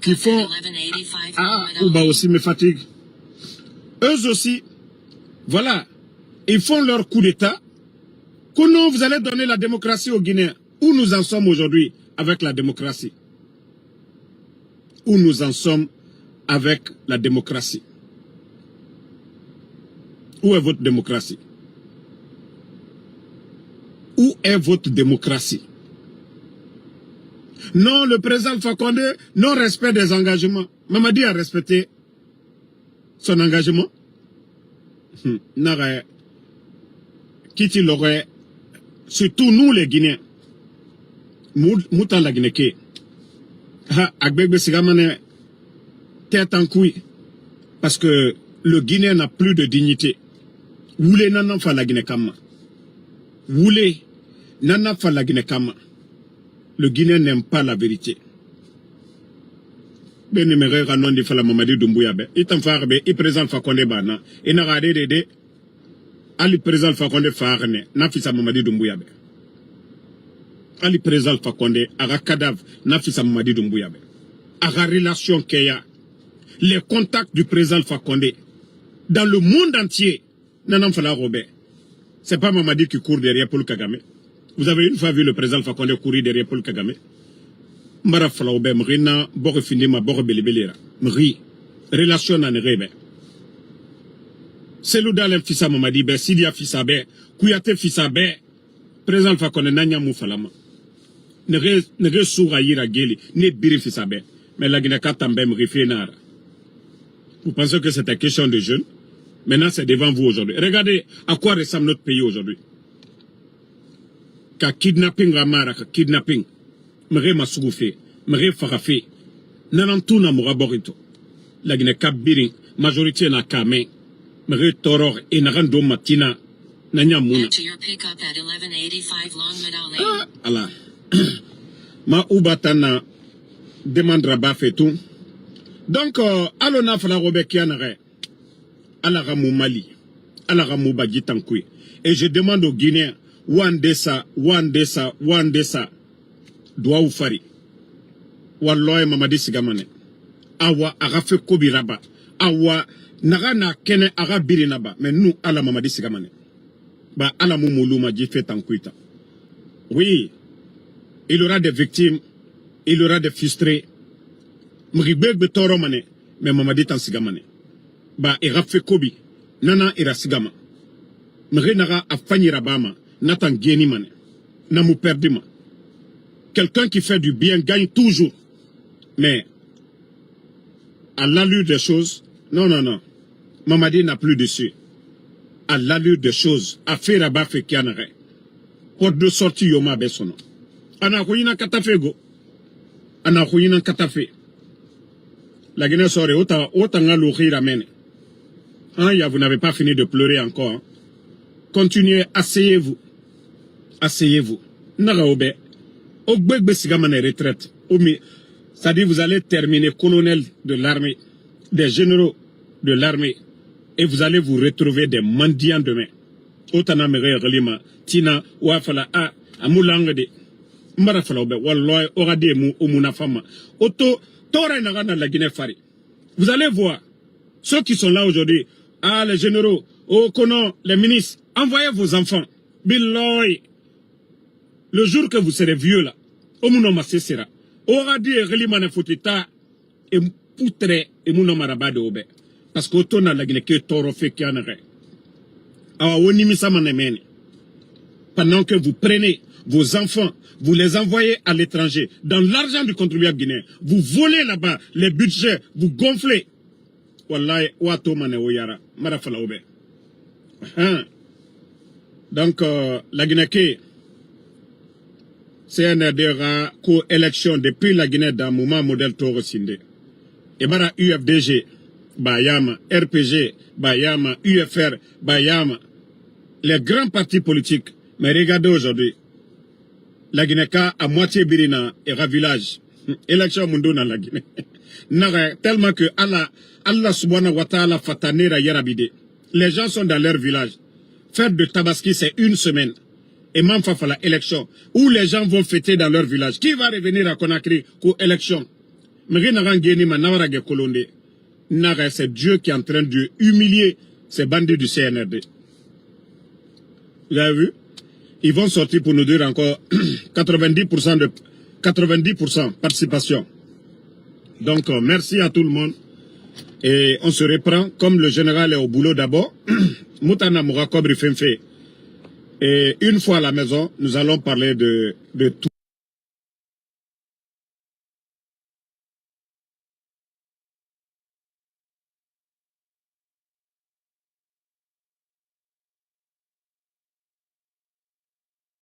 qui font... Ah, Ouba aussi me fatigue. Eux aussi, voilà, ils font leur coup d'État. Comment vous allez donner la démocratie aux Guinéens? Où nous en sommes aujourd'hui avec la démocratie? Où nous en sommes avec la démocratie? Où est votre démocratie? Où est votre démocratie? Non, le président Alpha Condé, non-respect des engagements. Mamadi a respecté son engagement. Qui l'aurait, surtout nous les Guinéens, Moutan la Guinée, Agbegbe Sigamane, tête en couille, parce que le Guinéen n'a plus de dignité. Woulé nana fa la Guinée Kama. Woulé nana fa la Guinée Kama. Le Guinéen n'aime pas la vérité. Ben numéro ranon di fala Mamadi Doumbouya be. Itam farbe, i présent Fakonde bana. Et n'a radé de Ali présent Fakonde farne. Na fisa Mamadi Doumbouya be. Ali présent Fakonde, aga cadavre, na fisa Mamadi Doumbouya be. Aga relation keya. Les contacts du président Fakonde. Dans le monde entier. Nanam fala Robert. C'est pas Mamadi qui court derrière Paul Kagame. Vous avez une fois vu le président Fakonde courir derrière Paul Kagame? Mbara fala Robert, mrina, bore findima, bore belebelera. Mri. Relation nan rebe. Selou dalem fisa Mamadi be, Sidia fisa be, Kouyaté fisa be, président Fakonde nanya mou falama. Nere soura yira geli, ne biri fisa be. Mais la Guinée katambe mrifé nara. Vous pensez que c'était question de jeunes? Maintenant, c'est devant vous aujourd'hui. Regardez à quoi ressemble notre pays aujourd'hui. Ka kidnapping ramara, ka kidnapping. Mre masugoufe, mre farafe. Nanantou na mouraborito. La Guinée Kabirin, majorité na kame. Mre toror et narando matina. Nanya mouna. Allah. Ma oubatana demandera bafé tout. Donc, alona fala Robert Kianare. Alaramou Mali, Alaramou Bagitankoué. Et je demande aux Guinéens, Wandesa, doit ou fari. Walloy Mamadi Sigamane. Awa, Arafe Kobiraba. Awa, Narana Kene Arabirinaba. Mais nous, Ala Mamadi Sigamane. Ba Alamou Moulouma fait Tankuita. Oui, il y aura des victimes, il y aura des frustrés. Mribeg Betoromane, mais Mamadi Tansigamane. Ba irafe kobi nana irasigama mrenara afani rabama natan geni mane namu perdima. Quelqu'un qui fait du bien gagne toujours, mais à l'allure des choses, non Mamadi n'a plus dessus. À l'allure des choses, a fait rabat fait kianare pour de sortie yoma besono ana koyina katafego ana koyina katafe la Guinée sore ota ngalo khira mene. Vous n'avez pas fini de pleurer encore. Hein. Continuez, asseyez-vous. Asseyez-vous. Naraobe. Ogbegbe sigamane retraite. C'est-à-dire vous allez terminer colonel de l'armée, des généraux de l'armée, et vous allez vous retrouver des mendiants demain. Otana mere relima, tina, wafala a, amulangue de, marafala obe, walloy, orade mu, omuna fama. Oto, tore nagana la Guinée fari. Vous allez voir, ceux qui sont là aujourd'hui, ah, les généraux, oh, kono, les ministres, envoyez vos enfants. Biloy. Le jour que vous serez vieux là, omuno masesera. Oradi e relimane fotita, et poutre, et muno marabade obe. Parce que otona la Guinée que toro fe kianere. Awa onimisa manemene. Pendant que vous prenez vos enfants, vous les envoyez à l'étranger, dans l'argent du contribuable guinéen. Vous volez là-bas les budgets, vous gonflez. Wallahi, wato mane oyara, marafala obe. Donc, la Guinée, CNRD co-élection depuis la Guinée dans moment modèle Toro Sinde. Et bara UFDG, Bayama, RPG, Bayama, UFR, Bayama, les grands partis politiques. Mais regardez aujourd'hui, la Guinée à moitié birina et village. Élection mundo dans la Guinée. Tellement que Allah subhanahu wa ta'ala fatanera yarabide. Les gens sont dans leur village. Fête de Tabaski, c'est une semaine. Et même la élection, où les gens vont fêter dans leur village. Qui va revenir à Conakry pour élection? C'est Dieu qui est en train de humilier ces bandits du CNRD. Vous avez vu? Ils vont sortir pour nous dire encore 90% participation. Donc, merci à tout le monde. Et on se reprend, comme le général est au boulot d'abord. Moutana Moura Kobri Fenfe. Et une fois à la maison, nous allons parler de tout.